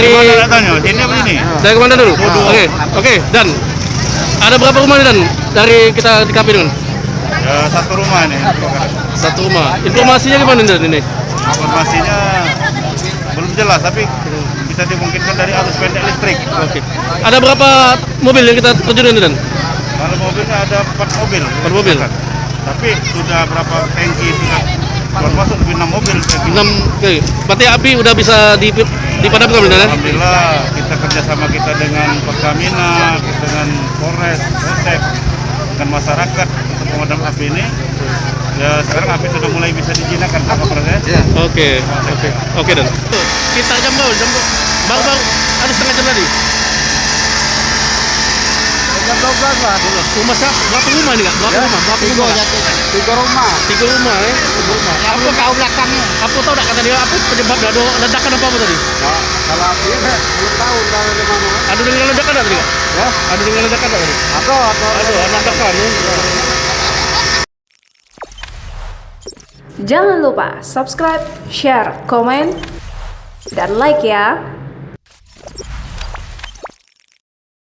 Mana datanya? Sini apa ini? Dari kemana dulu? Oke. Dan ada berapa rumah nih Dan? Dari kita di KP dengan? Ya, satu rumah ini. Satu rumah. Informasinya gimana Dan ini? Informasinya belum jelas, tapi bisa dimungkinkan dari arus pendek listrik. Oke. Ada berapa mobil yang kita terjunin Dan? Kalau mobilnya ada 4 mobil. 4 mobil. Tapi sudah berapa tangki sudah keluar masuk lebih 6 mobil. 6. Oke. Berarti api udah bisa dipadamkan Dan? Alhamdulillah, kita kerjasama kita dengan Pertamina, dengan Polres, Polsek, dengan masyarakat untuk pemadam api ini. Ya sekarang api sudah mulai bisa dijinakan sama proses. Ya. Oke Dan. Kita jam baru ada setengah jam tadi. Jam 12 lah. Rumah siapa? Berapa rumah ini Kak? Berapa rumah? Tiga rumah. 3 rumah ya? 3 rumah. Apa kau belakangnya? Apa tahu tak kata dia apa penyebab ledakan apa tadi? Nah, kalau api belum tahu dari mana. Ada dengan ledakan tak tadi Kak? Ya, Ada dengan ledakan tak tadi? ada. Ledakan ya? Jangan lupa subscribe, share, komen, dan like ya.